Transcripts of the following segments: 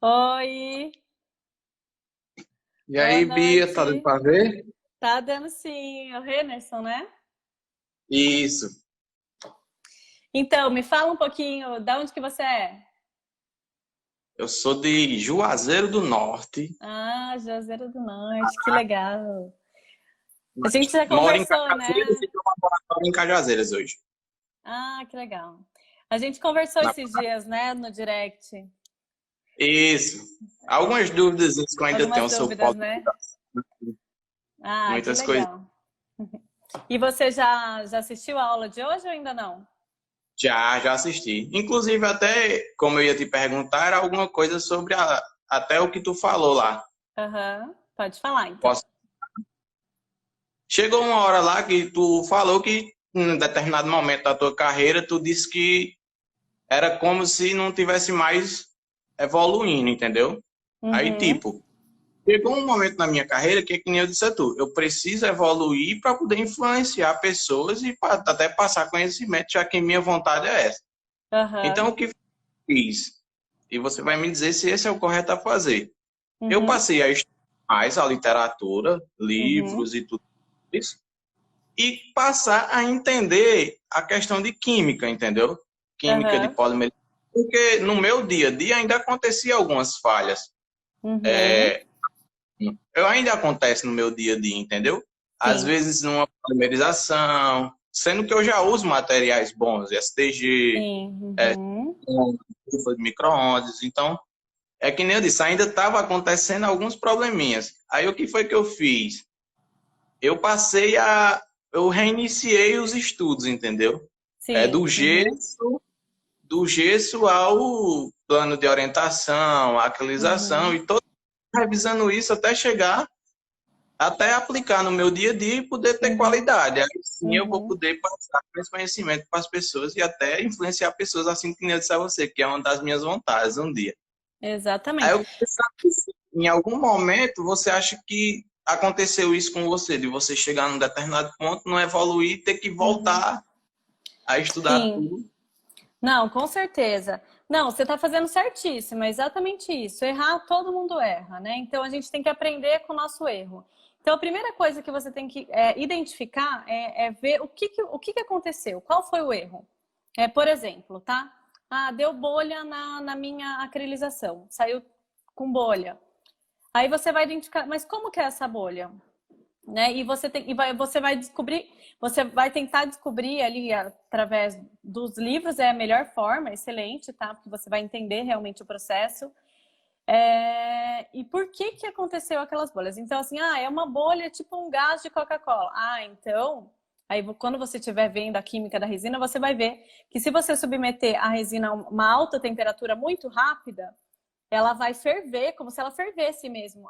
Oi, E boa aí, Bia, tá dando noite. pra ver? Tá dando sim, o Rennerson, né? Isso. Então, me fala um pouquinho, da onde que você é? Eu sou de Juazeiro do Norte, Ah, Juazeiro do Norte, que legal. A gente já moro em conversou, Cajazeiras né? e tô laboratório em Cajazeiras hoje. Ah, que legal. A gente conversou Na- esses dias, né, no direct. Isso. Algumas dúvidas que eu ainda Algumas tenho sobre dúvidas, polo. né? Ah, que Muitas coisas. legal. E você já assistiu a aula de hoje ou ainda não? Já assisti. Inclusive, até como eu ia te perguntar, era alguma coisa sobre até o que tu falou lá. Aham, pode falar então. Posso- Chegou uma hora lá que tu falou que em determinado momento da tua carreira, tu disse que era como se não tivesse mais evoluindo, entendeu? Aí, Uhum, tipo, chegou um momento na minha carreira que é que nem eu disse a tu, eu preciso evoluir para poder influenciar pessoas e até passar conhecimento, já que minha vontade é essa. Então, aham, o que eu fiz? E você vai me dizer se esse é o correto a fazer. Eu uhum, passei a estudar mais a literatura, uhum, livros e tudo isso, e passar a entender a questão de química, entendeu? Química de aham, polimerização. Porque no meu dia a dia ainda acontecia algumas falhas. uhum. Eu ainda acontece no meu dia a dia, entendeu? Às Sim, vezes numa polimerização, sendo que eu já uso materiais bons, STG, sim. é, Uhum. estufa de micro-ondas. Então, é que nem eu disse, ainda estava acontecendo alguns probleminhas. Aí o que foi que eu fiz? Eu passei a. Eu reiniciei os estudos, entendeu? É Sim. Uhum. do gesso ao plano de orientação, aquilização, Uhum. e todo revisando isso até chegar, até aplicar no meu dia a dia e poder ter Uhum. qualidade. Aí sim eu vou Uhum. poder passar esse conhecimento para as pessoas e até influenciar pessoas, assim que eu disse a você, que é uma das minhas vontades um dia. Aí Exatamente. eu queria saber se em algum momento você acha que aconteceu isso com você, de você chegar num determinado ponto, não evoluir, ter que Uhum. voltar a estudar Sim. tudo. Não, com certeza. Não, você está fazendo certíssimo, é exatamente isso. Errar, todo mundo erra, né? Então a gente tem que aprender com o nosso erro. Então a primeira coisa que você tem que identificar é ver o que aconteceu, qual foi o erro. Por exemplo, tá? Ah, deu bolha na minha acrilização, saiu com bolha. Aí você vai identificar, mas como que é essa bolha? Né? Você vai descobrir, você vai tentar descobrir ali através dos livros, é a melhor forma, excelente, tá? Porque você vai entender realmente o processo. E por que que aconteceu aquelas bolhas? Então, assim, é uma bolha tipo um gás de Coca-Cola. Ah, então, aí quando você estiver vendo a química da resina, você vai ver que se você submeter a resina a uma alta temperatura muito rápida, ela vai ferver, como se ela fervesse mesmo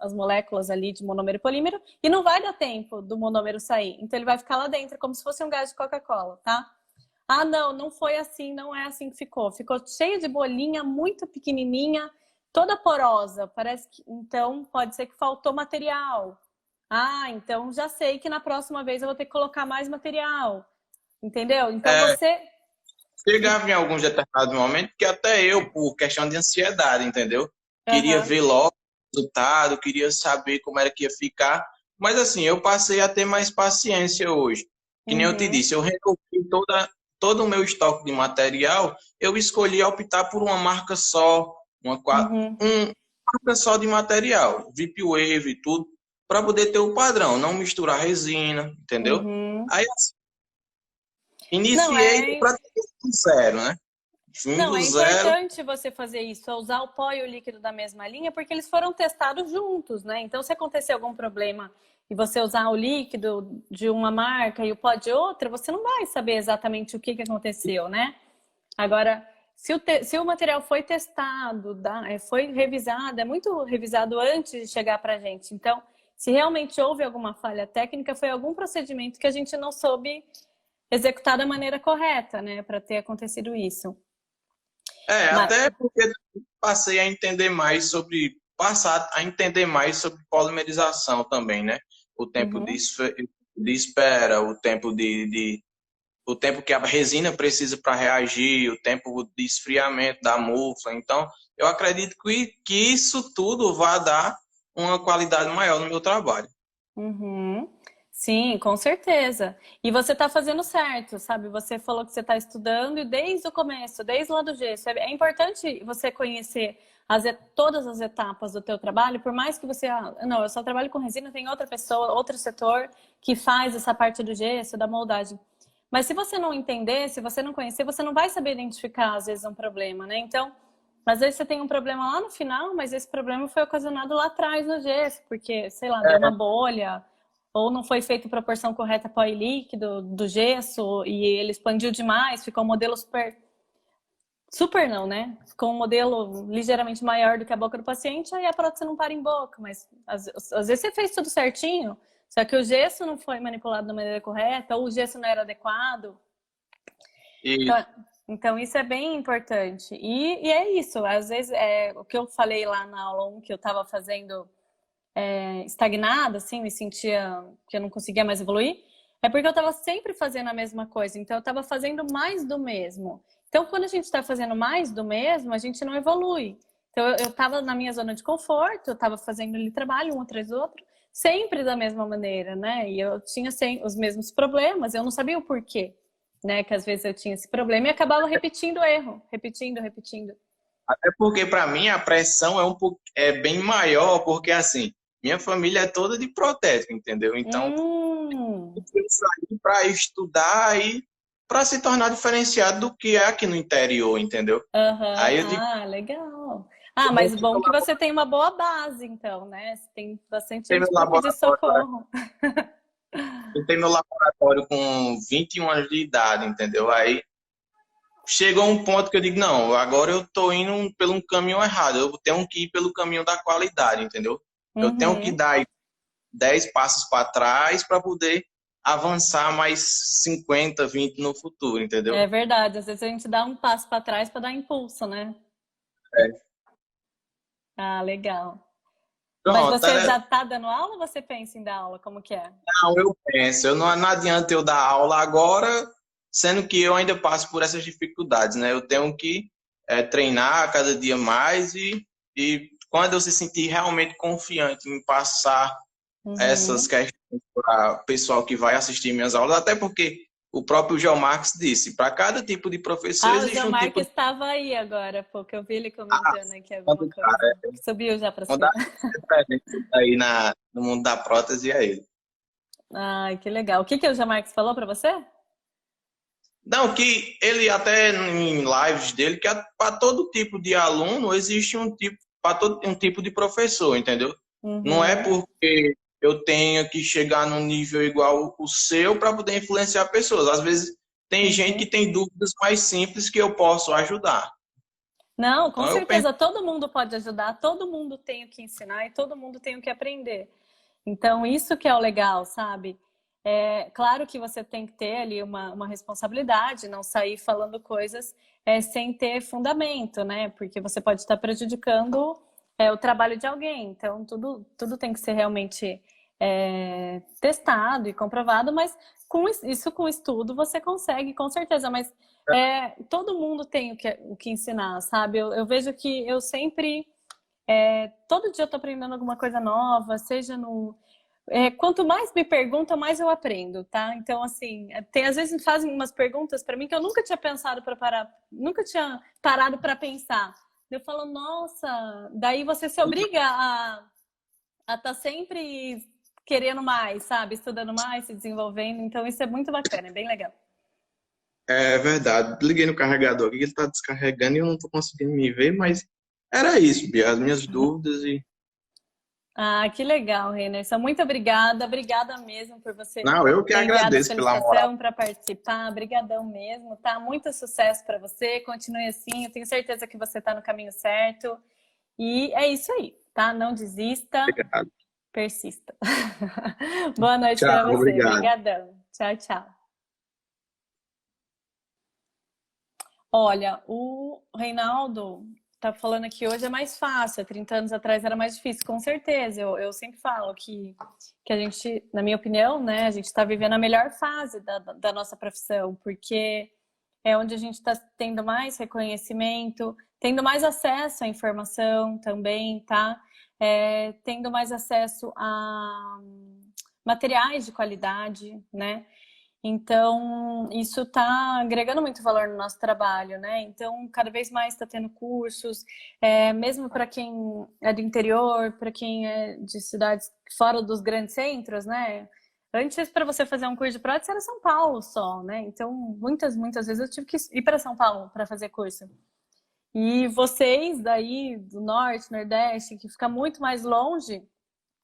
as moléculas ali de monômero e polímero, e não vai dar tempo do monômero sair. Então ele vai ficar lá dentro, como se fosse um gás de Coca-Cola, tá? Ah, não, não foi assim, não é assim que ficou. Ficou cheio de bolinha, muito pequenininha, toda porosa. Parece que, então, pode ser que faltou material. Ah, então já sei que na próxima vez eu vou ter que colocar mais material. Entendeu? Então É, você. chegava em alguns determinados momentos que até eu, por questão de ansiedade, entendeu? Queria Aham. ver logo o resultado, queria saber como era que ia ficar. Mas assim, eu passei a ter mais paciência hoje. Que nem eu te Uhum. disse, eu resolvi todo o meu estoque de material, eu escolhi optar por uma marca só, Uhum. uma marca só de material, VIP Wave e tudo, para poder ter o padrão, não misturar resina, entendeu? Uhum. Aí assim, Não, iniciei praticamente do zero, né? Vim Não, do é zero. importante você fazer isso, usar o pó e o líquido da mesma linha, porque eles foram testados juntos, né? Então, se acontecer algum problema e você usar o líquido de uma marca e o pó de outra, você não vai saber exatamente o que que aconteceu, né? Agora, se o material foi testado, foi revisado, é muito revisado antes de chegar para a gente. Então, se realmente houve alguma falha técnica, foi algum procedimento que a gente não soube executar da maneira correta, né, para ter acontecido isso. Mas, Até porque passei a entender mais passar a entender mais sobre polimerização também, né? O tempo uhum, de espera, o tempo o tempo que a resina precisa para reagir, o tempo de esfriamento da mufla. Então, eu acredito que isso tudo vai dar uma qualidade maior no meu trabalho. Uhum. Sim, com certeza. E você está fazendo certo, sabe? Você falou que você está estudando e desde o começo, desde lá do gesso. É importante você conhecer todas as etapas do teu trabalho, por mais que você... não, eu só trabalho com resina, tem outra pessoa, outro setor que faz essa parte do gesso, da moldagem. Mas se você não entender, se você não conhecer, você não vai saber identificar, às vezes, um problema, né? Então, às vezes você tem um problema lá no final, mas esse problema foi ocasionado lá atrás no gesso, porque, sei lá, deu uma bolha, ou não foi feita a proporção correta pó e líquido do gesso, e ele expandiu demais, ficou um modelo super... Super não, né? Ficou um modelo ligeiramente maior do que a boca do paciente, aí a prótese não para em boca, mas às vezes você fez tudo certinho, só que o gesso não foi manipulado da maneira correta, ou o gesso não era adequado. E Então isso é bem importante. E é isso, às vezes, o que eu falei lá na aula 1, que eu estava fazendo estagnada, assim, me sentia que eu não conseguia mais evoluir, é porque eu estava sempre fazendo a mesma coisa, então eu estava fazendo mais do mesmo. Então, quando a gente está fazendo mais do mesmo, a gente não evolui. Então, eu estava na minha zona de conforto, eu estava fazendo ali trabalho, um atrás do outro, sempre da mesma maneira, né? E eu tinha os mesmos problemas, eu não sabia o porquê, né? Que às vezes eu tinha esse problema e acabava repetindo o erro, repetindo. até porque para mim a pressão é bem maior, porque assim, minha família é toda de protética, entendeu? Então, Hum, eu saí para estudar e para se tornar diferenciado do que é aqui no interior, entendeu? aham, Aí eu digo, legal. Ah, eu mas montei bom meu que você tem uma boa base, então, né? Você tem bastante meu gente para pedir laboratório, socorro. montei meu laboratório com 21 anos de idade, entendeu? Aí chegou um ponto que eu digo, não, agora eu tô indo pelo um caminho errado, eu tenho que ir pelo caminho da qualidade, entendeu? Eu tenho que Uhum. dar aí 10 passos para trás para poder avançar mais 50, 20 no futuro, entendeu? É verdade, às vezes a gente dá um passo para trás para dar impulso, né? É. Ah, legal. Mas Pronto, você já tá dando aula ou você pensa em dar aula? Como que é? não, eu penso, não adianta eu dar aula agora, sendo que eu ainda passo por essas dificuldades, né? Eu tenho que treinar cada dia mais e quando eu se sentir realmente confiante em passar essas Uhum. questões para o pessoal que vai assistir minhas aulas, até porque o próprio João Marques disse, para cada tipo de professor Ah, o existe João um tipo Marques de... estava aí agora, pô, que eu vi ele Ah, comentando aqui alguma quando, coisa. Subiu já para quando há cima. referência aí no mundo da prótese é ele. Ai, que legal. O que que o João Marques falou para você? Não, que ele até em lives dele, que para todo tipo de aluno existe um tipo, para todo um tipo de professor, entendeu? Não é Uhum. porque eu tenha que chegar num nível igual o seu para poder influenciar pessoas. Às vezes tem gente que Uhum. tem dúvidas mais simples que eu posso ajudar. Não, com Então eu penso, certeza todo mundo pode ajudar, todo mundo tem o que ensinar e todo mundo tem o que aprender. Então, isso que é o legal, sabe? É claro que você tem que ter ali uma responsabilidade, não sair falando coisas sem ter fundamento, né? Porque você pode estar prejudicando o trabalho de alguém. Então, tudo tem que ser realmente testado e comprovado, mas com estudo você consegue, com certeza. Mas todo mundo tem o que ensinar, sabe? Eu vejo que eu sempre, todo dia eu tô aprendendo alguma coisa nova, seja no. Quanto mais me perguntam, mais eu aprendo, tá? Então, assim, tem às vezes fazem umas perguntas para mim que eu nunca tinha pensado para parar, nunca tinha parado para pensar. Eu falo, nossa, daí você se obriga a estar sempre querendo mais, sabe? Estudando mais, se desenvolvendo. Então, isso é muito bacana, é bem legal. é verdade. Liguei no carregador aqui, ele está descarregando e eu não estou conseguindo me ver, mas era isso, Bia, as minhas dúvidas e Ah, que legal, Renerson. Muito obrigada. Obrigada mesmo por você não, eu que ter enviado a agradeço pela moral. solicitação para participar. Obrigadão mesmo, tá? Muito sucesso para você. Continue assim. Eu tenho certeza que você está no caminho certo. E é isso aí, tá? Não desista, Obrigado. persista. Boa noite Tchau, para você. obrigado. Obrigadão. Tchau, tchau. Olha, o Reinaldo, tá falando aqui hoje é mais fácil, há 30 anos atrás era mais difícil, com certeza. Eu sempre falo que a gente, na minha opinião, né, a gente está vivendo a melhor fase da nossa profissão, porque é onde a gente está tendo mais reconhecimento, tendo mais acesso à informação também, tá? Tendo mais acesso a materiais de qualidade, né? Então, isso está agregando muito valor no nosso trabalho, né? Então, cada vez mais está tendo cursos, mesmo para quem é do interior, para quem é de cidades fora dos grandes centros, né? Antes, para você fazer um curso de prótese, era São Paulo só, né? Então, muitas vezes eu tive que ir para São Paulo para fazer curso. E vocês daí, do Norte, Nordeste, que fica muito mais longe,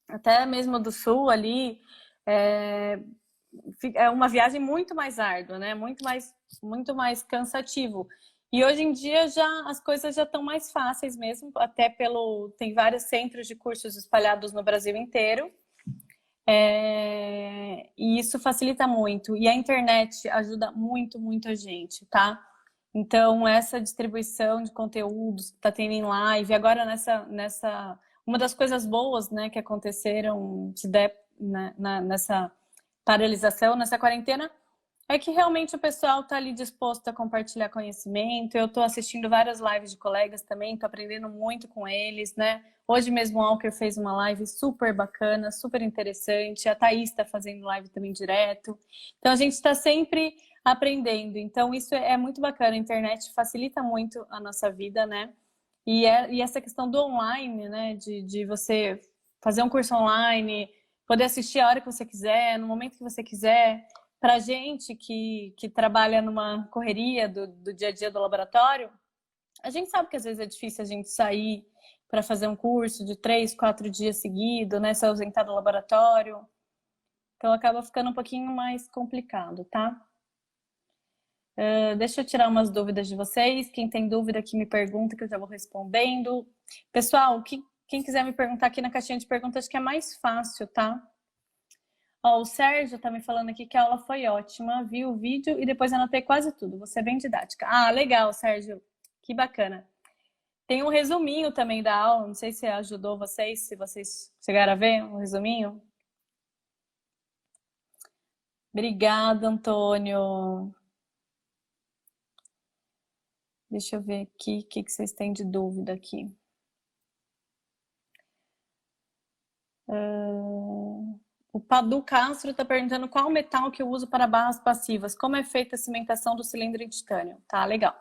até mesmo do Sul ali, é uma viagem muito mais árdua, né? Muito mais cansativo. E hoje em dia as coisas já estão mais fáceis mesmo, até tem vários centros de cursos espalhados no Brasil inteiro. E isso facilita muito. E a internet ajuda muito, muito a gente, tá? Então, essa distribuição de conteúdos que está tendo em live, agora uma das coisas boas, né, que aconteceram, se der, nessa paralisação, nessa quarentena, é que realmente o pessoal está ali disposto a compartilhar conhecimento. Eu estou assistindo várias lives de colegas também, estou aprendendo muito com eles, né? Hoje mesmo o Alker fez uma live super bacana, super interessante. A Thaís está fazendo live também direto. Então, a gente está sempre aprendendo. Então, isso é muito bacana. A internet facilita muito a nossa vida, né? E essa questão do online, né? De você fazer um curso online, poder assistir a hora que você quiser, no momento que você quiser. Para gente que trabalha numa correria do dia a dia do laboratório, a gente sabe que às vezes é difícil a gente sair para fazer um curso de 3, 4 dias seguidos, né? Se ausentar do laboratório. Então acaba ficando um pouquinho mais complicado, tá? Deixa eu tirar umas dúvidas de vocês. Quem tem dúvida aqui me pergunta, que eu já vou respondendo. Pessoal, quem quiser me perguntar aqui na caixinha de perguntas, acho que é mais fácil, tá? O Sérgio tá me falando aqui que a aula foi ótima, vi o vídeo e depois anotei quase tudo. Você é bem didática. Ah, legal, Sérgio. Que bacana. Tem um resuminho também da aula, não sei se ajudou vocês, se vocês chegaram a ver um resuminho. Obrigada, Antônio. Deixa eu ver aqui o que vocês têm de dúvida aqui. O Padu Castro está perguntando qual metal que eu uso para barras passivas. Como é feita a cimentação do cilindro em titânio? Tá, legal.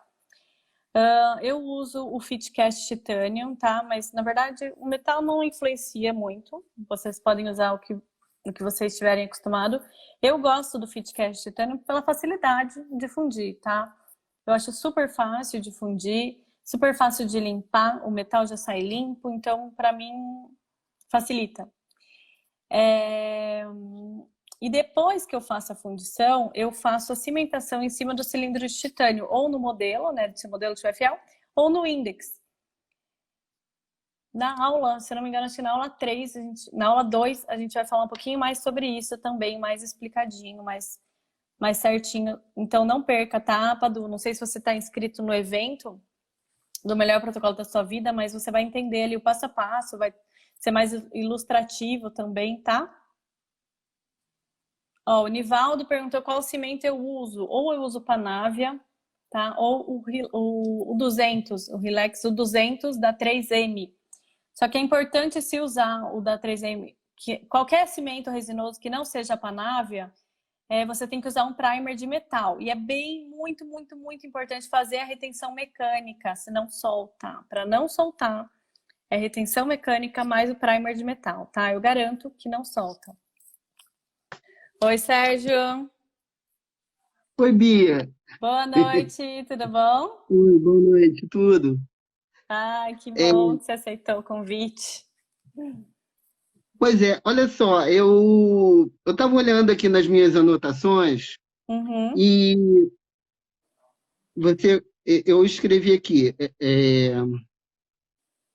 Eu uso o Fitcast Titanium, tá? Mas, na verdade, o metal não influencia muito. Vocês podem usar o que vocês estiverem acostumados. Eu gosto do Fitcast Titanium pela facilidade de fundir, tá? Eu acho super fácil de fundir, super fácil de limpar. O metal já sai limpo, então, para mim, facilita. E depois que eu faço a fundição, eu faço a cimentação em cima do cilindro de titânio, ou no modelo, né, se o modelo estiver fiel, ou no index. Na aula, se eu não me engano, acho que na aula 3, na aula 2, a gente vai falar um pouquinho mais sobre isso também, mais explicadinho, mais certinho. Então não perca, tá, Padu? Não sei se você está inscrito no evento do Melhor Protocolo da Sua Vida, mas você vai entender ali o passo a passo, vai ser mais ilustrativo também, tá? O Nivaldo perguntou qual cimento eu uso. Ou eu uso Panavia, tá? Ou o 200, o Relax, o 200 da 3M. Só que é importante se usar o da 3M. Qualquer cimento resinoso que não seja Panavia, você tem que usar um primer de metal. E é muito, muito, muito importante fazer a retenção mecânica, se não soltar. Para não soltar, é retenção mecânica mais o primer de metal, tá? Eu garanto que não solta. Oi, Sérgio. Oi, Bia. Boa noite, tudo bom? Oi, boa noite, tudo. Ai, que bom que você aceitou o convite. Pois é, olha só, eu estava olhando aqui nas minhas anotações e eu escrevi aqui,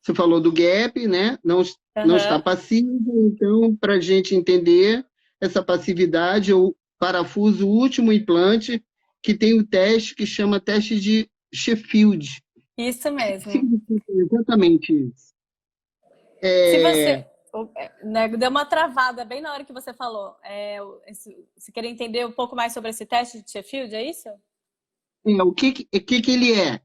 você falou do gap, né? Não está passivo, então, para a gente entender essa passividade, eu parafuso o último implante, que tem o teste que chama teste de Sheffield. Isso mesmo. Significa exatamente isso. Se você... né, deu uma travada bem na hora que você falou. Você quer entender um pouco mais sobre esse teste de Sheffield, é isso? O que ele é?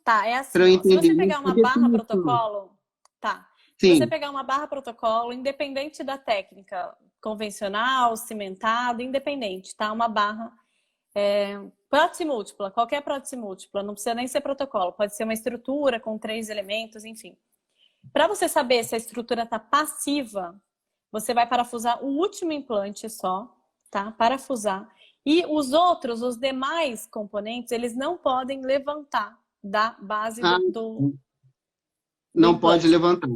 Tá, é Para assim, eu ó. Se você entender pegar a uma barra definição. protocolo, tá. Se você Sim. pegar uma barra protocolo, independente da técnica, convencional, cimentada, independente, tá? Uma barra prótese múltipla, qualquer prótese múltipla, não precisa nem ser protocolo, pode ser uma estrutura com 3 elementos, enfim. Para você saber se a estrutura está passiva, você vai parafusar o último implante só, tá? Parafusar. E os demais componentes, eles não podem levantar da base do Não pode implante. levantar.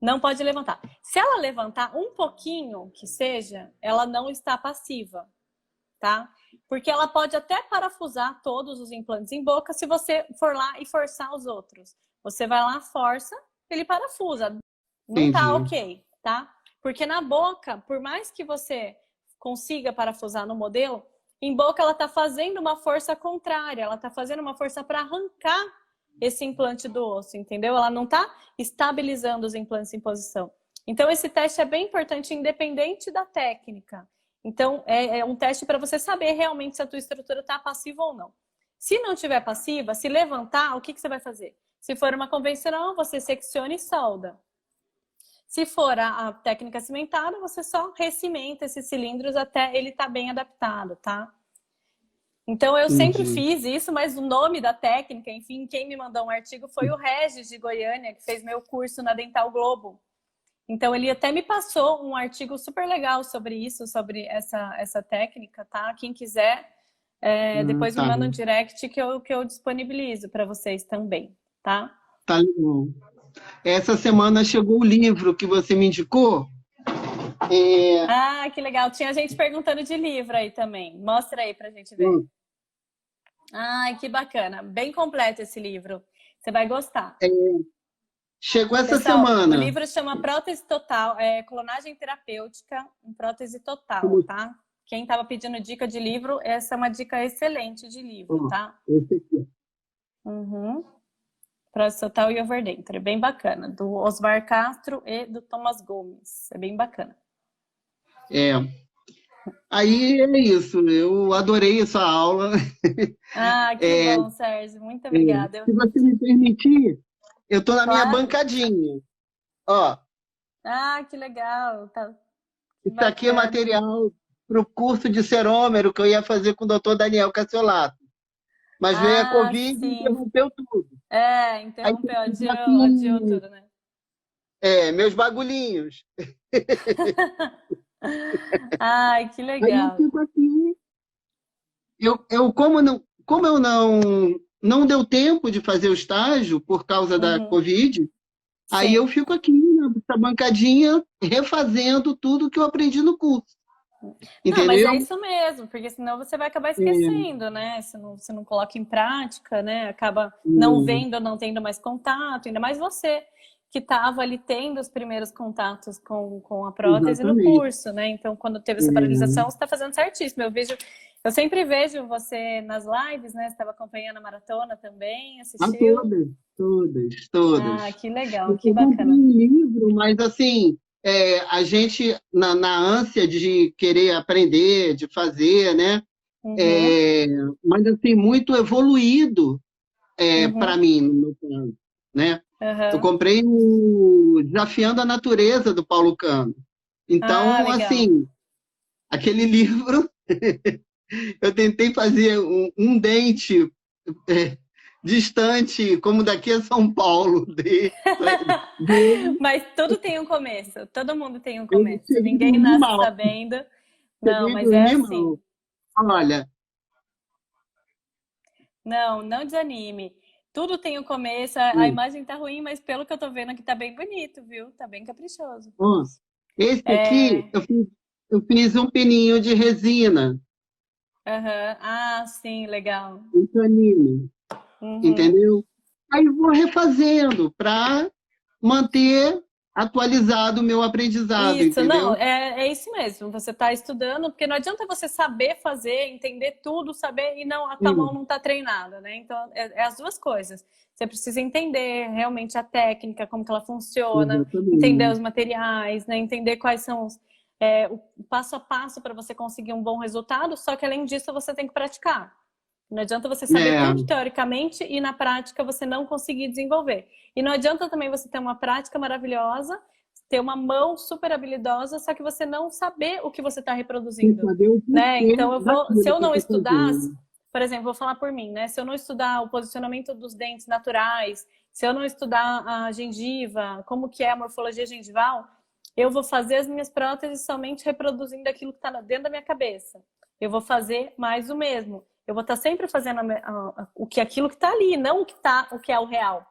Não pode levantar. Se ela levantar um pouquinho, que seja, ela não está passiva, tá? Porque ela pode até parafusar todos os implantes em boca se você for lá e forçar os outros. Você vai lá, força, ele parafusa. Não tá ok, tá? Porque na boca, por mais que você consiga parafusar no modelo, em boca ela tá fazendo uma força contrária, ela tá fazendo uma força para arrancar esse implante do osso, entendeu? Ela não tá estabilizando os implantes em posição. Então esse teste é bem importante, independente da técnica. Então é um teste para você saber realmente se a tua estrutura tá passiva ou não. Se não tiver passiva, se levantar, o que você vai fazer? Se for uma convencional, você secciona e solda. Se for a técnica cimentada, você só recimenta esses cilindros até ele estar bem adaptado, tá? Então, eu sempre fiz isso, mas o nome da técnica, enfim, quem me mandou um artigo foi o Regis de Goiânia, que fez meu curso na Dental Globo. Então, ele até me passou um artigo super legal sobre isso, sobre essa técnica, tá? Quem quiser, depois me manda um direct que eu disponibilizo para vocês também, tá? Tá legal. Essa semana chegou o livro que você me indicou. Ah, que legal. Tinha gente perguntando de livro aí também. Mostra aí pra gente ver. Ai, que bacana. Bem completo esse livro. Você vai gostar. Chegou essa Pessoal, semana. O livro chama Prótese Total, Clonagem Terapêutica em Prótese Total, tá? Quem estava pedindo dica de livro, essa é uma dica excelente de livro, tá? Esse aqui. Prótese Total e Overdenture. Bem bacana. Do Osmar Castro e do Thomas Gomes. É bem bacana. Aí é isso. Eu adorei essa aula. Ah, que bom, Sérgio. Muito obrigada. Se você me permitir, eu estou na minha Claro. bancadinha. Ó. Ah, que legal. Tá. Isso aqui é material para o curso de cerômero que eu ia fazer com o doutor Daniel Cassiolato. Mas veio a Covid e interrompeu tudo. Interrompeu, adiou tudo, né? Meus bagulhinhos. Ai, que legal. Aí eu fico aqui. Como eu não deu tempo de fazer o estágio por causa da Covid, aí eu fico aqui nessa bancadinha refazendo tudo que eu aprendi no curso. Entendeu? Não, mas é isso mesmo, porque senão você vai acabar esquecendo, né? Se você não coloca em prática, né? Acaba não vendo, não tendo mais contato, ainda mais você que estava ali tendo os primeiros contatos com a prótese no curso, né? Então, quando teve essa paralisação, você está fazendo certíssimo. Eu sempre vejo você nas lives, né? Você estava acompanhando a maratona também, assistiu? Todas. Ah, que legal, que bacana. Um livro, mas assim, a gente, na ânsia de querer aprender, de fazer, né? Mas assim, muito evoluído para mim, no meu caso, né? Eu comprei o Desafiando a Natureza, do Paulo Cano. Então, assim, aquele livro, eu tentei fazer um dente distante, como daqui a São Paulo. Mas tudo tem um começo, todo mundo tem um começo. Ninguém nasce sabendo. Não, mas é assim. Olha. Não desanime. Tudo tem um começo, a imagem tá ruim, mas pelo que eu tô vendo aqui tá bem bonito, viu? Tá bem caprichoso. Esse aqui, eu fiz um pininho de resina. Ah, sim, legal. Um paninho, entendeu? Aí vou refazendo para manter atualizado o meu aprendizado, isso, entendeu? Não, é isso mesmo. Você está estudando, porque não adianta você saber fazer, entender tudo, saber, e não, a tua mão não está treinada, né? Então, é as duas coisas. Você precisa entender realmente a técnica, como que ela funciona, Exatamente. entender os materiais, né? Entender quais são o passo a passo para você conseguir um bom resultado, só que além disso você tem que praticar. Não adianta você saber tudo teoricamente e na prática você não conseguir desenvolver. E não adianta também você ter uma prática maravilhosa, ter uma mão super habilidosa, só que você não saber o que você está reproduzindo, né? Então se eu não estudar, por exemplo, vou falar por mim, né? Se eu não estudar o posicionamento dos dentes naturais, se eu não estudar a gengiva, como que é a morfologia gengival, eu vou fazer as minhas próteses somente reproduzindo aquilo que está dentro da minha cabeça. Eu vou fazer mais o mesmo. Eu vou estar sempre fazendo aquilo que está ali, não o que é o real.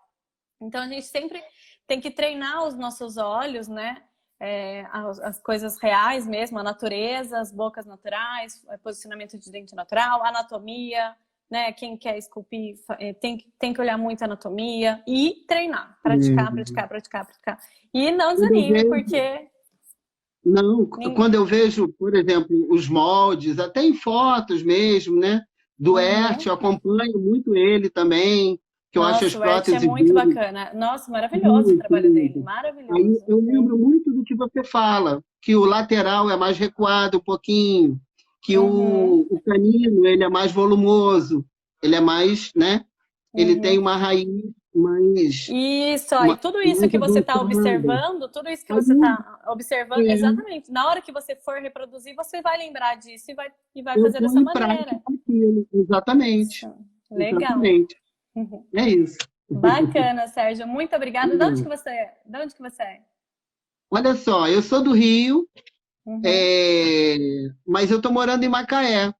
Então a gente sempre tem que treinar os nossos olhos, né? As coisas reais mesmo, a natureza, as bocas naturais, posicionamento de dente natural, anatomia, né? Quem quer esculpir tem que olhar muito a anatomia e treinar, praticar. E não desanime, porque... Não, quando eu vejo, por exemplo, os moldes, até em fotos mesmo, né? Do Ert, eu acompanho muito ele também, que eu acho as Nossa, o Ert é próteses muito dele bacana. Nossa, maravilhoso o trabalho dele, maravilhoso. Aí eu lembro muito do que você fala, que o lateral é mais recuado um pouquinho, que o canino ele é mais volumoso, ele é mais, né? Ele tem uma raiz mais... Isso, aí tudo isso que você está observando, exatamente. Na hora que você for reproduzir, você vai lembrar disso e vai fazer dessa maneira. Exatamente. Isso. Legal. Exatamente. É isso. Bacana, Sérgio. Muito obrigada. De onde que você é? Olha só, eu sou do Rio, mas eu estou morando em Macaé,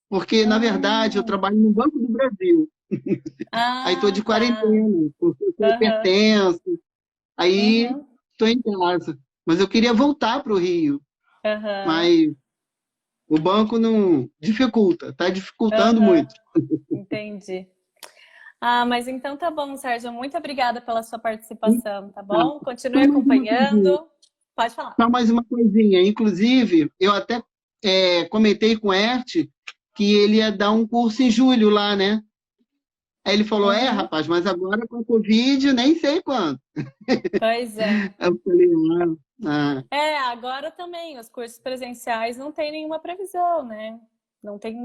porque, na verdade, eu trabalho no Banco do Brasil. Aí estou de quarentena, porque eu sou hipertenso. Aí estou em casa. Mas eu queria voltar para o Rio. Mas o banco não dificulta, está dificultando muito. Entendi. Mas então tá bom, Sérgio. Muito obrigada pela sua participação, tá bom? Continue acompanhando. Pode falar. Só mais uma coisinha. Inclusive, eu até comentei com o Ert que ele ia dar um curso em julho lá, né? Aí ele falou, rapaz, mas agora com a Covid, nem sei quando. Pois é. Eu falei, agora também, os cursos presenciais não tem nenhuma previsão, né? Não tem...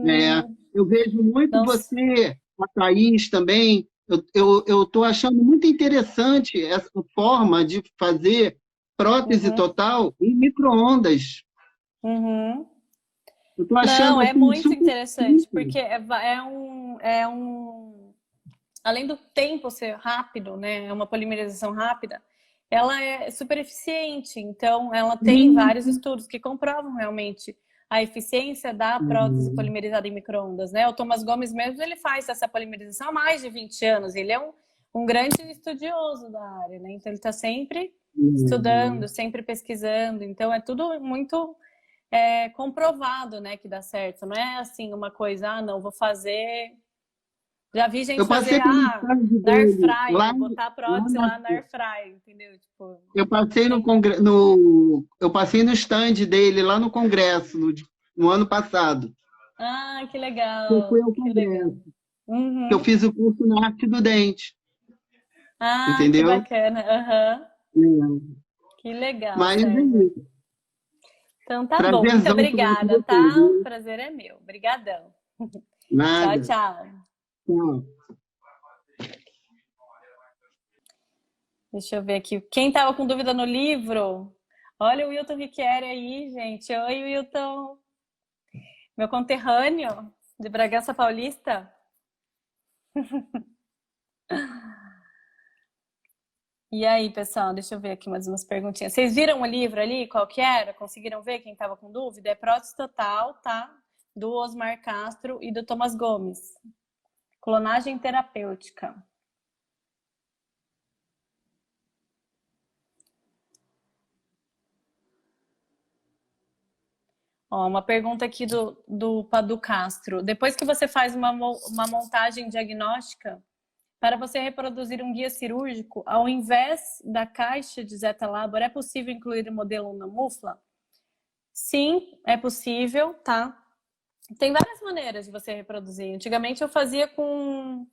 eu vejo muito você, a Thaís também, eu estou achando muito interessante essa forma de fazer prótese total em micro-ondas. Eu tô achando, não, é assim, muito interessante, porque além do tempo ser rápido, né? É uma polimerização rápida, ela é super eficiente. Então, ela tem vários estudos que comprovam realmente a eficiência da prótese polimerizada em micro-ondas, né? O Thomas Gomes mesmo, ele faz essa polimerização há mais de 20 anos. Ele é um grande estudioso da área, né? Então, ele está sempre estudando, sempre pesquisando. Então, é tudo muito comprovado, né? Que dá certo. Não é assim uma coisa, não, vou fazer... Já vi gente fazer na airfry, botar a prótese lá na airfry, entendeu? Tipo, eu passei eu passei no stand dele lá no Congresso, no ano passado. Que legal. Eu fui ao Congresso. Eu fiz o curso na Arte do Dente. Entendeu? Que bacana. Que legal. Mas é isso. Então tá bom, muito obrigada, tá? O prazer é meu. Obrigadão. Nada. Tchau. Deixa eu ver aqui. Quem estava com dúvida no livro? Olha o Wilton Riquieri aí, gente. Oi, Wilton. Meu conterrâneo de Bragança Paulista. E aí, pessoal? Deixa eu ver aqui mais umas perguntinhas. Vocês viram o livro ali? Qual que era? Conseguiram ver quem estava com dúvida? É Prótese Total, tá? Do Osmar Castro e do Thomas Gomes. Clonagem terapêutica. Uma pergunta aqui do Padu Castro. Depois que você faz uma montagem diagnóstica, para você reproduzir um guia cirúrgico, ao invés da caixa de Zeta Labor, é possível incluir o modelo na mufla? Sim, é possível, tá? Tem várias maneiras de você reproduzir. Antigamente eu fazia com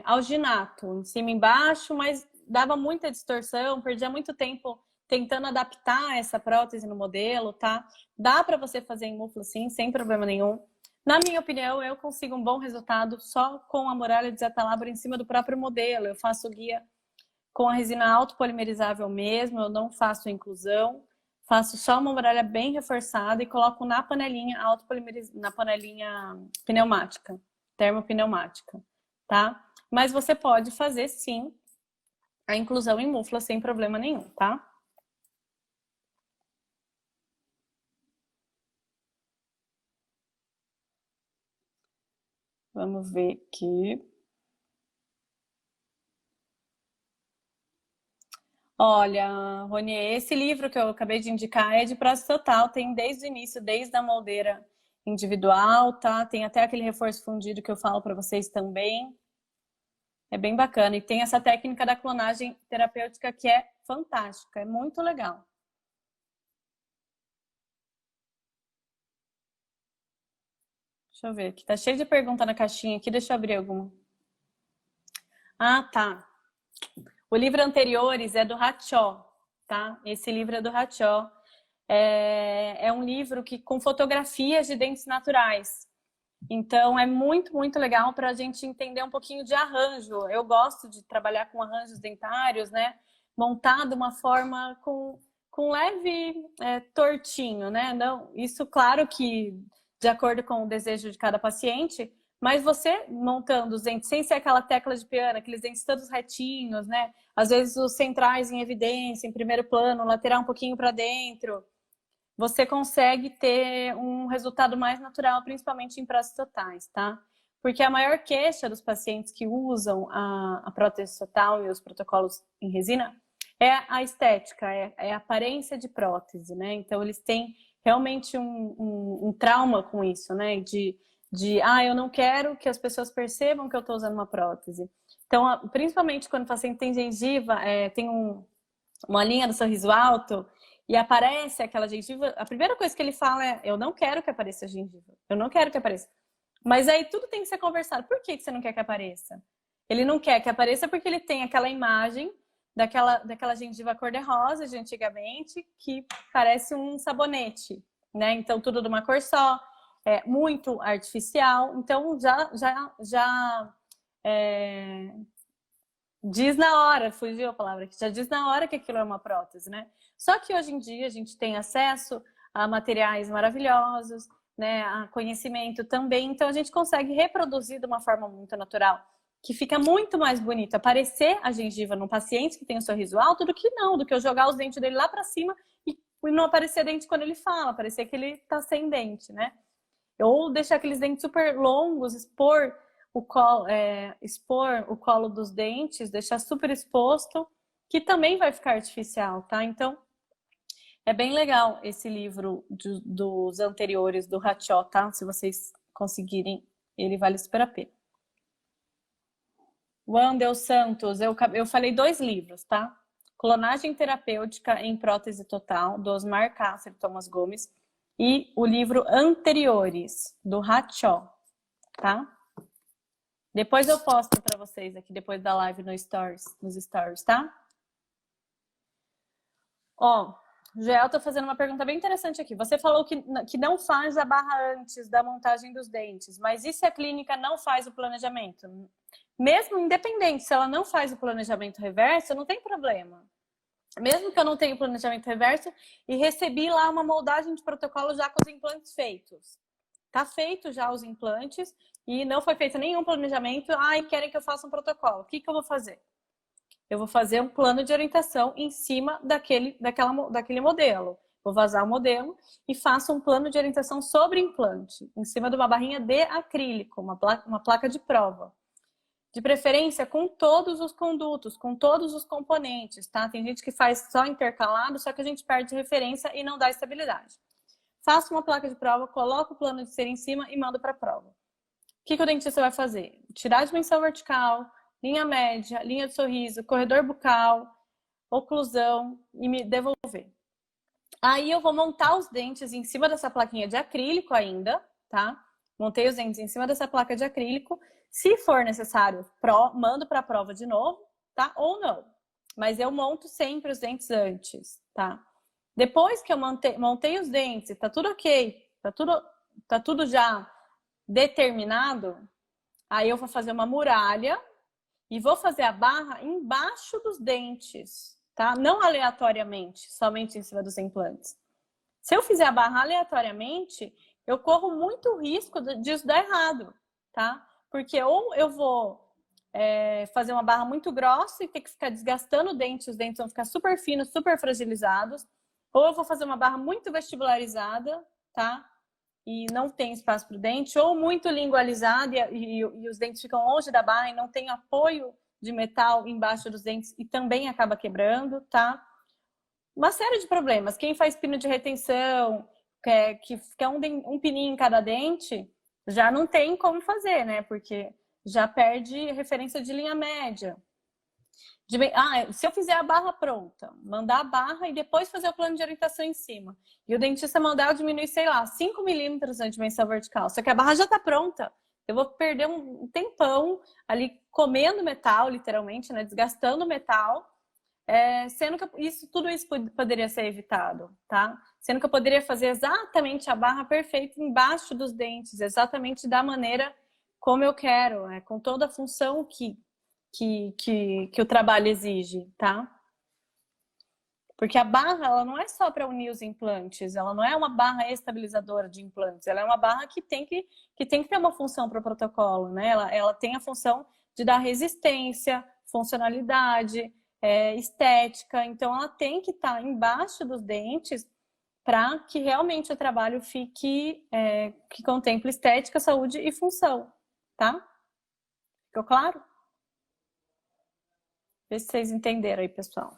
alginato, em cima e embaixo, mas dava muita distorção, perdia muito tempo tentando adaptar essa prótese no modelo, tá? Dá para você fazer em muflo sim, sem problema nenhum. Na minha opinião, eu consigo um bom resultado só com a muralha de Zeta-Labra em cima do próprio modelo. Eu faço guia com a resina autopolimerizável mesmo, eu não faço inclusão. Faço só uma muralha bem reforçada e coloco na panelinha na panelinha pneumática, termopneumática, tá? Mas você pode fazer sim a inclusão em mufla sem problema nenhum, tá? Vamos ver aqui. Olha, Rony, esse livro que eu acabei de indicar é de prótese total, tem desde o início, desde a moldeira individual, tá? Tem até aquele reforço fundido que eu falo para vocês também. É bem bacana. E tem essa técnica da clonagem terapêutica que é fantástica, é muito legal. Deixa eu ver aqui, tá cheio de pergunta na caixinha aqui, deixa eu abrir alguma. Ah, tá. O livro Anteriores é do Rachó, tá? Esse livro é do Rachó. É um livro com fotografias de dentes naturais. Então, é muito, muito legal para a gente entender um pouquinho de arranjo. Eu gosto de trabalhar com arranjos dentários, né? Montar de uma forma com leve tortinho, né? Não, isso, claro que de acordo com o desejo de cada paciente, mas você montando os dentes sem ser aquela tecla de piano, aqueles dentes todos retinhos, né? Às vezes os centrais em evidência, em primeiro plano, lateral um pouquinho para dentro, você consegue ter um resultado mais natural, principalmente em próteses totais, tá? Porque a maior queixa dos pacientes que usam a prótese total e os protocolos em resina é a estética, é a aparência de prótese, né? Então, eles têm realmente um trauma com isso, né? Eu não quero que as pessoas percebam que eu estou usando uma prótese. Então, principalmente quando o paciente tem gengiva, tem uma linha do sorriso alto e aparece aquela gengiva, a primeira coisa que ele fala é: eu não quero que apareça a gengiva, eu não quero que apareça. Mas aí tudo tem que ser conversado. Por que você não quer que apareça? Ele não quer que apareça porque ele tem aquela imagem daquela gengiva cor-de-rosa de antigamente, que parece um sabonete, né? Então tudo de uma cor só, muito artificial. Então já diz na hora, fugiu a palavra aqui, já diz na hora que aquilo é uma prótese, né? Só que hoje em dia a gente tem acesso a materiais maravilhosos, né? A conhecimento também, então a gente consegue reproduzir de uma forma muito natural, que fica muito mais bonito aparecer a gengiva num paciente que tem um sorriso alto do que eu jogar os dentes dele lá para cima e não aparecer dente quando ele fala, parecer que ele tá sem dente, né? Ou deixar aqueles dentes super longos, expor o colo dos dentes, deixar super exposto, que também vai ficar artificial, tá? Então, é bem legal esse livro dos anteriores do Rachó, tá? Se vocês conseguirem, ele vale super a pena. Wandel Santos, eu falei 2 livros, tá? Clonagem Terapêutica em Prótese Total, do Osmar Cácer e Thomas Gomes, e o livro Anteriores, do Rachó, tá? Depois eu posto para vocês aqui, depois da live nos stories, tá? Ó, Joel tá fazendo uma pergunta bem interessante aqui. Você falou que não faz a barra antes da montagem dos dentes, mas e se a clínica não faz o planejamento? Mesmo independente, se ela não faz o planejamento reverso, não tem problema. Mesmo que eu não tenha o planejamento reverso e recebi lá uma moldagem de protocolo já com os implantes feitos. Tá feito já os implantes e não foi feito nenhum planejamento. E querem que eu faça um protocolo. O que eu vou fazer? Eu vou fazer um plano de orientação em cima daquele modelo. Vou vazar o modelo e faço um plano de orientação sobre implante, em cima de uma barrinha de acrílico, uma placa de prova. De preferência com todos os condutos, com todos os componentes, tá? Tem gente que faz só intercalado, só que a gente perde referência e não dá estabilidade. Faço uma placa de prova, coloco o plano de ser em cima e mando para a prova. O que o dentista vai fazer? Tirar a dimensão vertical, linha média, linha de sorriso, corredor bucal, oclusão e me devolver. Aí eu vou montar os dentes em cima dessa plaquinha de acrílico ainda, tá? Montei os dentes em cima dessa placa de acrílico, Se for necessário, mando para a prova de novo, tá? Ou não. Mas eu monto sempre os dentes antes, tá? Depois que eu montei os dentes, tá tudo ok, tá tudo já determinado, aí eu vou fazer uma muralha e vou fazer a barra embaixo dos dentes, tá? Não aleatoriamente, somente em cima dos implantes. Se eu fizer a barra aleatoriamente, eu corro muito risco disso dar errado, tá? Porque ou eu vou fazer uma barra muito grossa e ter que ficar desgastando o dente, os dentes vão ficar super finos, super fragilizados, ou eu vou fazer uma barra muito vestibularizada, tá? E não tem espaço para o dente, ou muito lingualizada e os dentes ficam longe da barra e não tem apoio de metal embaixo dos dentes e também acaba quebrando, tá? Uma série de problemas. Quem faz pino de retenção, que quer um pininho em cada dente, já não tem como fazer, né? Porque já perde referência de linha média. Se eu fizer a barra pronta, mandar a barra e depois fazer o plano de orientação em cima, e o dentista mandar eu diminuir, sei lá, 5 milímetros na dimensão vertical, só que a barra já está pronta, eu vou perder um tempão ali comendo metal, literalmente, né? Desgastando o metal, sendo que tudo isso poderia ser evitado, tá? Sendo que eu poderia fazer exatamente a barra perfeita embaixo dos dentes, exatamente da maneira como eu quero, com toda a função que o trabalho exige, tá? Porque a barra, ela não é só para unir os implantes, ela não é uma barra estabilizadora de implantes, ela é uma barra que tem que ter uma função para o protocolo, né? Ela tem a função de dar resistência, funcionalidade, estética, então ela tem que estar embaixo dos dentes para que realmente o trabalho fique, que contemple estética, saúde e função, tá? Ficou claro? Vê se vocês entenderam aí, pessoal.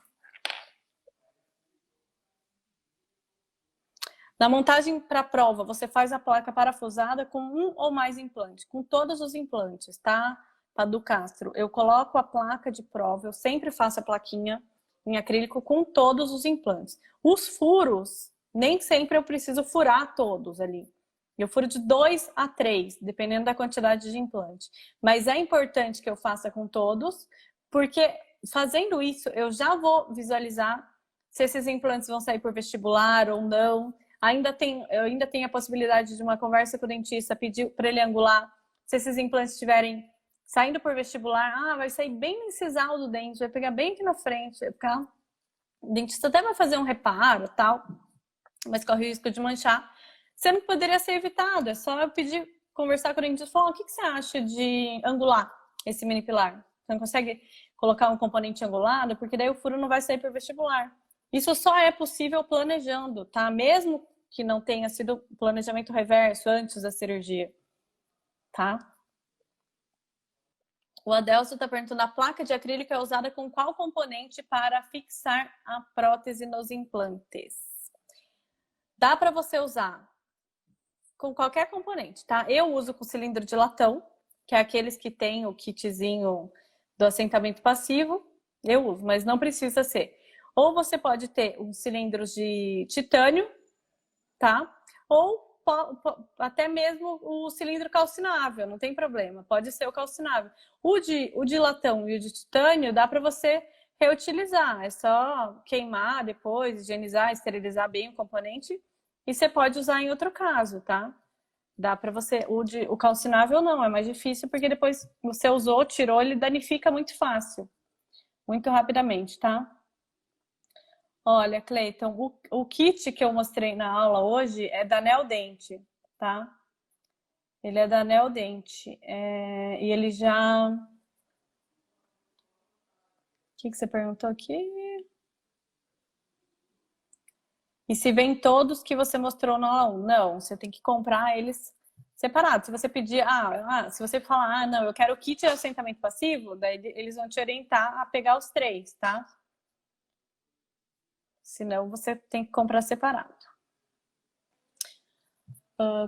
Na montagem para a prova, você faz a placa parafusada com um ou mais implantes, com todos os implantes, tá? Do Castro. Eu coloco a placa de prova, eu sempre faço a plaquinha em acrílico com todos os implantes. Os furos, nem sempre eu preciso furar todos ali. Eu furo de 2 a 3, dependendo da quantidade de implante. Mas é importante que eu faça com todos, porque fazendo isso, eu já vou visualizar se esses implantes vão sair por vestibular ou não. Eu ainda tenho a possibilidade de uma conversa com o dentista, pedir para ele angular se esses implantes estiverem saindo por vestibular. Vai sair bem no incisal do dente, vai pegar bem aqui na frente, vai ficar... O dentista até vai fazer um reparo, tal, mas corre o risco de manchar, sendo que poderia ser evitado. É só eu pedir, conversar com o dentista e falar: o que você acha de angular esse mini pilar? Você não consegue colocar um componente angulado? Porque daí o furo não vai sair por vestibular. Isso só é possível planejando, tá? Mesmo que não tenha sido planejamento reverso antes da cirurgia, tá? O Adelso está perguntando: a placa de acrílico é usada com qual componente para fixar a prótese nos implantes? Dá para você usar com qualquer componente, tá? Eu uso com cilindro de latão, que é aqueles que tem o kitzinho do assentamento passivo. Eu uso, mas não precisa ser. Ou você pode ter uns cilindros de titânio, tá? Ou até mesmo o cilindro calcinável, não tem problema, pode ser o calcinável. O de latão e o de titânio dá para você reutilizar, é só queimar depois, higienizar, esterilizar bem o componente e você pode usar em outro caso, tá? Dá para você, o calcinável não, é mais difícil porque depois você usou, tirou, ele danifica muito fácil, muito rapidamente, tá? Olha, Cleiton, o kit que eu mostrei na aula hoje é da Neodente, tá? Ele é da Neodente. E ele já... O que você perguntou aqui? E se vem todos que você mostrou na aula 1? Não, você tem que comprar eles separados. Se você pedir... se você falar, não, eu quero o kit de assentamento passivo, daí eles vão te orientar a pegar os 3, tá? Senão você tem que comprar separado.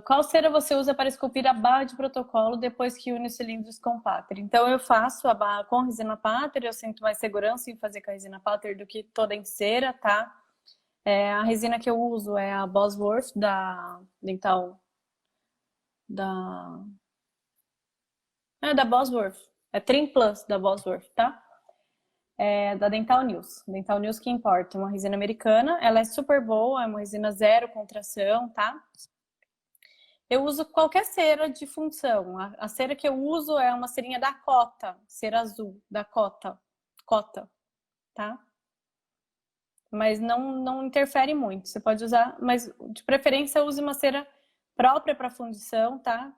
Qual cera você usa para esculpir a barra de protocolo depois que une os cilindros com páter? Então eu faço a barra com resina páter, eu sinto mais segurança em fazer com a resina páter do que toda em cera, tá? A resina que eu uso é a Bosworth da Dental... É da Bosworth. É Trim Plus da Bosworth, tá? É da Dental News. Dental News que importa. Uma resina americana. Ela é super boa, é uma resina zero contração, tá? Eu uso qualquer cera de função. A cera que eu uso é uma cerinha da Cota, cera azul, da Cota, tá? Mas não interfere muito. Você pode usar, mas de preferência use uma cera própria para fundição, tá?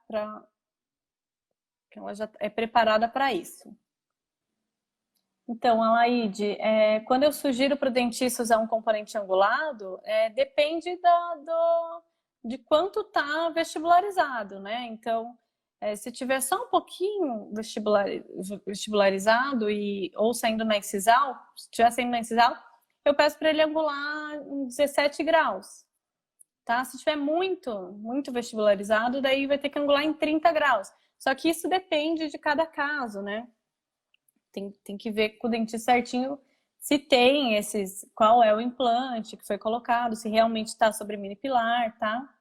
Que ela já é preparada para isso. Então, Alaide, quando eu sugiro para o dentista usar um componente angulado, depende de quanto está vestibularizado, né? Então, se tiver só um pouquinho vestibularizado ou saindo na incisal, se estiver saindo na incisal, eu peço para ele angular em 17 graus, tá? Se tiver muito vestibularizado, daí vai ter que angular em 30 graus. Só que isso depende de cada caso, né? Tem que ver com o dentista certinho se tem qual é o implante que foi colocado, se realmente está sobre mini pilar, tá?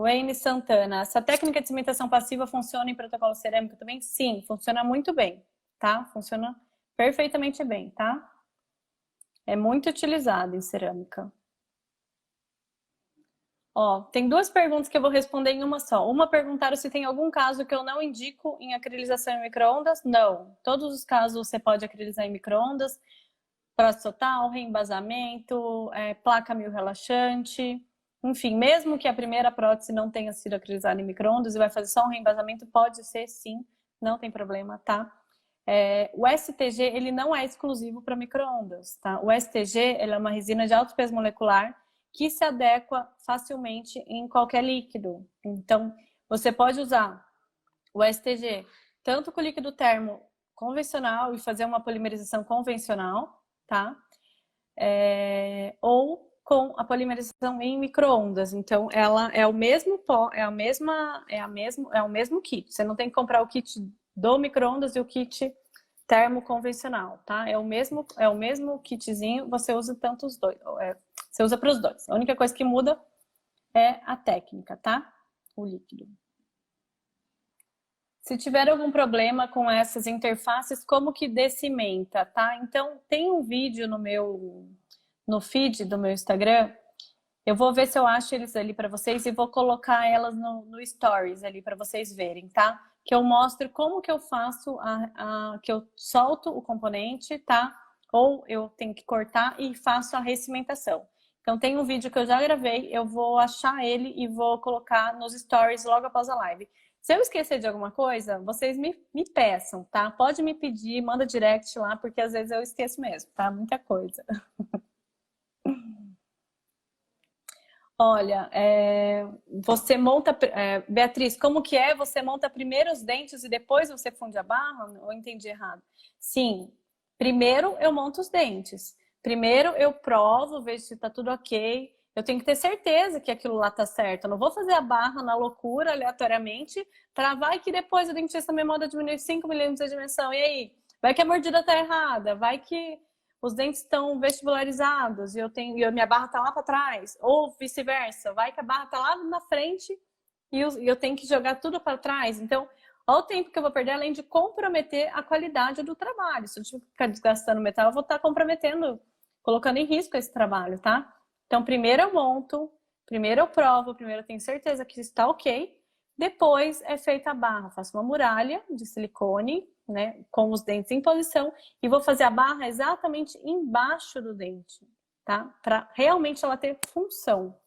Wayne Santana, essa técnica de cimentação passiva funciona em protocolo cerâmico também? Sim, funciona muito bem, tá? Funciona perfeitamente bem, tá? É muito utilizado em cerâmica. Ó, tem duas perguntas que eu vou responder em uma só. Uma perguntaram se tem algum caso que eu não indico em acrilização em micro-ondas. Não. Todos os casos você pode acrilizar em micro-ondas. Prótese total, reembasamento, placa mil relaxante. Enfim, mesmo que a primeira prótese não tenha sido acrilizada em micro-ondas e vai fazer só um reembasamento, pode ser sim, não tem problema, tá? O STG, ele não é exclusivo para micro-ondas, tá? O STG, ele é uma resina de alto peso molecular que se adequa facilmente em qualquer líquido. Então, você pode usar o STG tanto com líquido termo convencional e fazer uma polimerização convencional, tá? Ou com a polimerização em micro-ondas. Então, ela é o mesmo pó, é o mesmo kit. Você não tem que comprar o kit do micro-ondas e o kit termo convencional, tá? É o mesmo kitzinho, você usa tanto os dois. Você usa para os dois. A única coisa que muda é a técnica, tá? O líquido. Se tiver algum problema com essas interfaces, como que decimenta, tá? Então, tem um vídeo no feed do meu Instagram. Eu vou ver se eu acho eles ali para vocês e vou colocar elas no Stories ali para vocês verem, tá? Que eu mostro como que eu faço, que eu solto o componente, tá? Ou eu tenho que cortar e faço a recimentação. Então, tem um vídeo que eu já gravei, eu vou achar ele e vou colocar nos Stories logo após a live. Se eu esquecer de alguma coisa, vocês me peçam, tá? Pode me pedir, manda direct lá, porque às vezes eu esqueço mesmo, tá? Muita coisa. Olha, você monta... Beatriz, como que é? Você monta primeiro os dentes e depois você funde a barra? Ou entendi errado? Sim, primeiro eu monto os dentes. Primeiro eu provo, vejo se tá tudo ok. Eu tenho que ter certeza que aquilo lá tá certo. Eu não vou fazer a barra na loucura, aleatoriamente, para vai que depois o dentista me manda diminuir 5 milímetros de dimensão. E aí? Vai que a mordida tá errada, vai que os dentes estão vestibularizados e a minha barra tá lá para trás, ou vice-versa, vai que a barra tá lá na frente e eu tenho que jogar tudo para trás. Então, olha o tempo que eu vou perder, além de comprometer a qualidade do trabalho. Se eu tiver que ficar desgastando metal, eu vou estar comprometendo, colocando em risco esse trabalho, tá? Então, primeiro eu monto, primeiro eu provo, primeiro eu tenho certeza que está ok, depois é feita a barra. Faço uma muralha de silicone, né, com os dentes em posição, e vou fazer a barra exatamente embaixo do dente, tá? Para realmente ela ter função.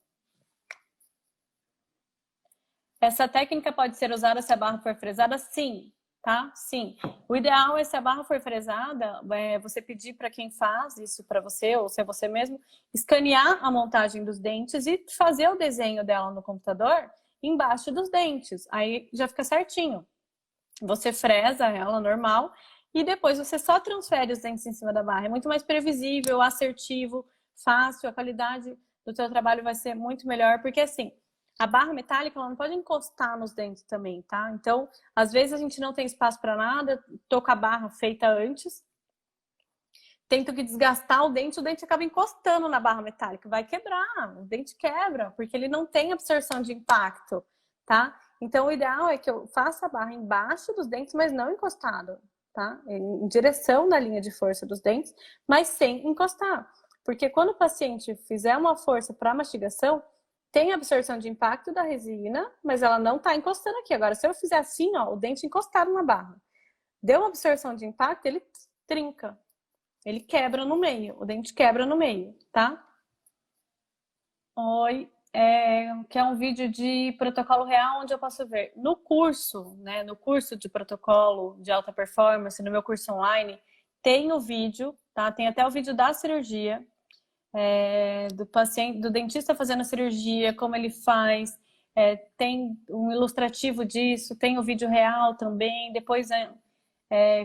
Essa técnica pode ser usada se a barra for fresada? Sim, tá? Sim. O ideal é, se a barra for fresada, você pedir para quem faz isso para você, ou se é você mesmo, escanear a montagem dos dentes e fazer o desenho dela no computador embaixo dos dentes. Aí já fica certinho. Você fresa ela normal e depois você só transfere os dentes em cima da barra. É muito mais previsível, assertivo, fácil, a qualidade do seu trabalho vai ser muito melhor, porque assim, a barra metálica ela não pode encostar nos dentes também, tá? Então, às vezes a gente não tem espaço para nada, tô com a barra feita antes, tento que desgastar o dente acaba encostando na barra metálica, vai quebrar, o dente quebra, porque ele não tem absorção de impacto, tá? Então, o ideal é que eu faça a barra embaixo dos dentes, mas não encostado, tá? Em direção da linha de força dos dentes, mas sem encostar. Porque quando o paciente fizer uma força para mastigação, tem absorção de impacto da resina, mas ela não tá encostando aqui. Agora, se eu fizer assim, ó, o dente encostado na barra, deu uma absorção de impacto, ele trinca. Ele quebra no meio, o dente quebra no meio, tá? Oi, que é um vídeo de protocolo real onde eu posso ver. No curso, né, no curso de protocolo de alta performance, no meu curso online, tem o vídeo, tá? Tem até o vídeo da cirurgia, do paciente, do dentista fazendo a cirurgia, como ele faz, tem um ilustrativo disso, tem o vídeo real também, depois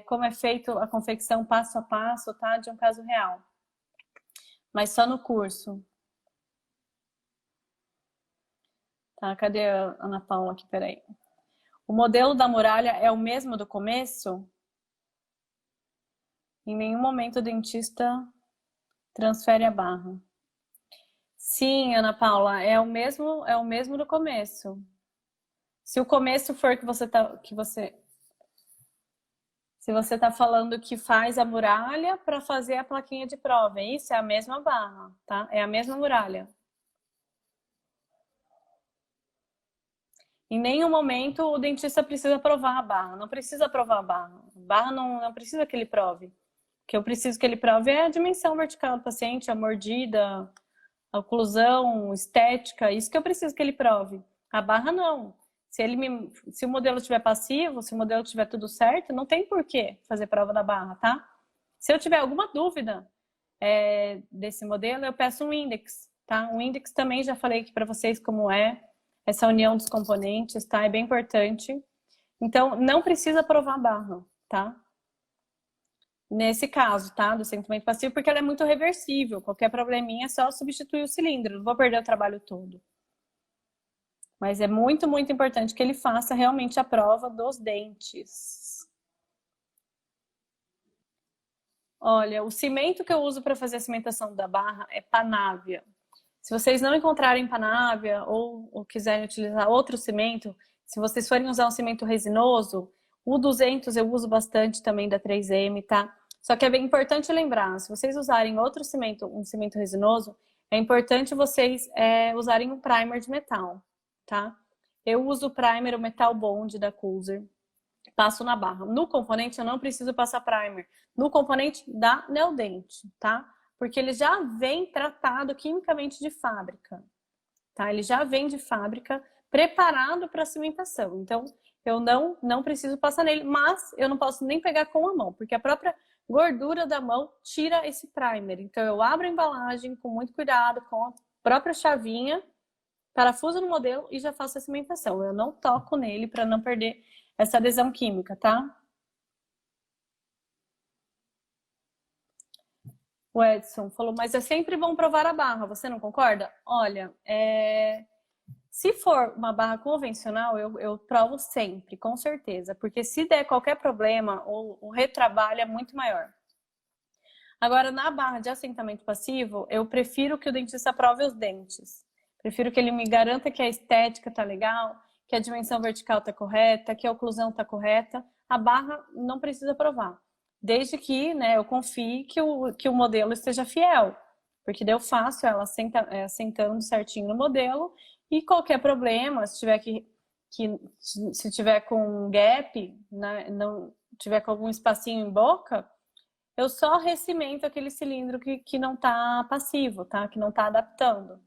como é feito a confecção passo a passo, tá? De um caso real. Mas só no curso. Tá, cadê a Ana Paula aqui? Peraí. O modelo da muralha é o mesmo do começo? Em nenhum momento o dentista transfere a barra. Sim, Ana Paula, é o mesmo do começo. Se o começo for se você tá falando que faz a muralha para fazer a plaquinha de prova, isso é a mesma barra, tá? É a mesma muralha. Em nenhum momento o dentista precisa provar a barra, não precisa provar a barra. A barra não precisa que ele prove. O que eu preciso que ele prove é a dimensão vertical do paciente, a mordida, a oclusão, estética, isso que eu preciso que ele prove. A barra não. Se o modelo estiver passivo, se o modelo estiver tudo certo, não tem por que fazer prova da barra, tá? Se eu tiver alguma dúvida desse modelo, eu peço um índex, tá? Um índex também já falei aqui para vocês como é essa união dos componentes, tá? É bem importante. Então, não precisa provar a barra, tá? Nesse caso, tá? Do sentimento passivo, porque ela é muito reversível. Qualquer probleminha é só substituir o cilindro. Não vou perder o trabalho todo. Mas é muito, muito importante que ele faça realmente a prova dos dentes. Olha, o cimento que eu uso para fazer a cimentação da barra é Panávia. Se vocês não encontrarem Panávia ou quiserem utilizar outro cimento, se vocês forem usar um cimento resinoso, o 200 eu uso bastante também da 3M, tá? Só que é bem importante lembrar, se vocês usarem outro cimento, um cimento resinoso, é importante vocês usarem um primer de metal, tá? Eu uso o primer, o Metal Bond da Cooser, passo na barra. No componente eu não preciso passar primer, no componente da Neodent, tá? Porque ele já vem tratado quimicamente de fábrica, tá? Ele já vem de fábrica preparado para cimentação. Então, eu não preciso passar nele, mas eu não posso nem pegar com a mão, porque a própria gordura da mão tira esse primer. Então, eu abro a embalagem com muito cuidado, com a própria chavinha, parafuso no modelo e já faço a cimentação. Eu não toco nele para não perder essa adesão química, tá? O Edson falou, mas é sempre bom provar a barra, você não concorda? Olha, se for uma barra convencional, eu provo sempre, com certeza. Porque se der qualquer problema, o retrabalho é muito maior. Agora, na barra de assentamento passivo, eu prefiro que o dentista prove os dentes. Prefiro que ele me garanta que a estética tá legal, que a dimensão vertical tá correta, que a oclusão tá correta. A barra não precisa provar. Desde que, né, eu confie que o modelo esteja fiel. Porque deu fácil ela assentando certinho no modelo. E qualquer problema, se tiver com um gap, né, não tiver com algum espacinho em boca, eu só recimento aquele cilindro que não está passivo, tá? Que não está adaptando.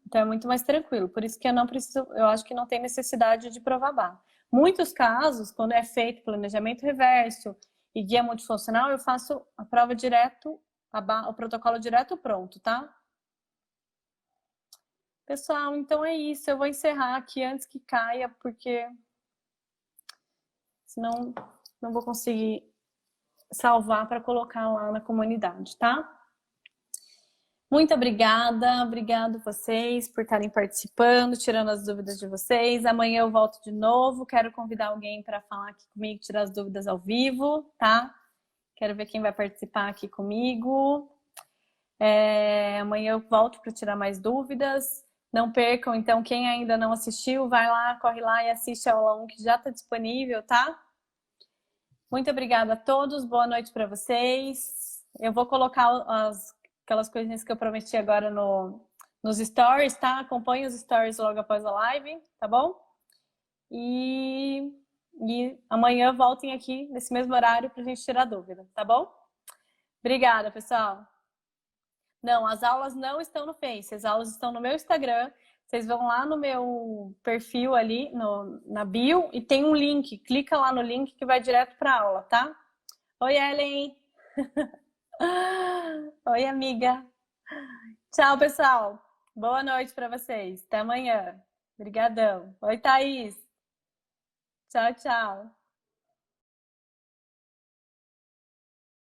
Então é muito mais tranquilo. Por isso que eu acho que não tem necessidade de provar barra. Muitos casos, quando é feito planejamento reverso e guia multifuncional, eu faço a prova direto, o protocolo direto pronto, tá? Pessoal, então é isso. Eu vou encerrar aqui antes que caia, porque senão não vou conseguir salvar para colocar lá na comunidade, tá? Muito obrigada, obrigado vocês por estarem participando, tirando as dúvidas de vocês. Amanhã eu volto de novo, quero convidar alguém para falar aqui comigo, tirar as dúvidas ao vivo, tá? Quero ver quem vai participar aqui comigo. Amanhã eu volto para tirar mais dúvidas. Não percam, então, quem ainda não assistiu, vai lá, corre lá e assiste a aula 1 que já está disponível, tá? Muito obrigada a todos, boa noite para vocês. Eu vou colocar aquelas coisinhas que eu prometi agora nos stories, tá? Acompanhe os stories logo após a live, tá bom? E amanhã voltem aqui nesse mesmo horário para a gente tirar dúvida, tá bom? Obrigada, pessoal. Não, as aulas não estão no Face, as aulas estão no meu Instagram. Vocês vão lá no meu perfil ali, na bio, e tem um link. Clica lá no link que vai direto para a aula, tá? Oi, Ellen! Oi, amiga! Tchau, pessoal! Boa noite para vocês. Até amanhã. Obrigadão. Oi, Thaís! Tchau, tchau!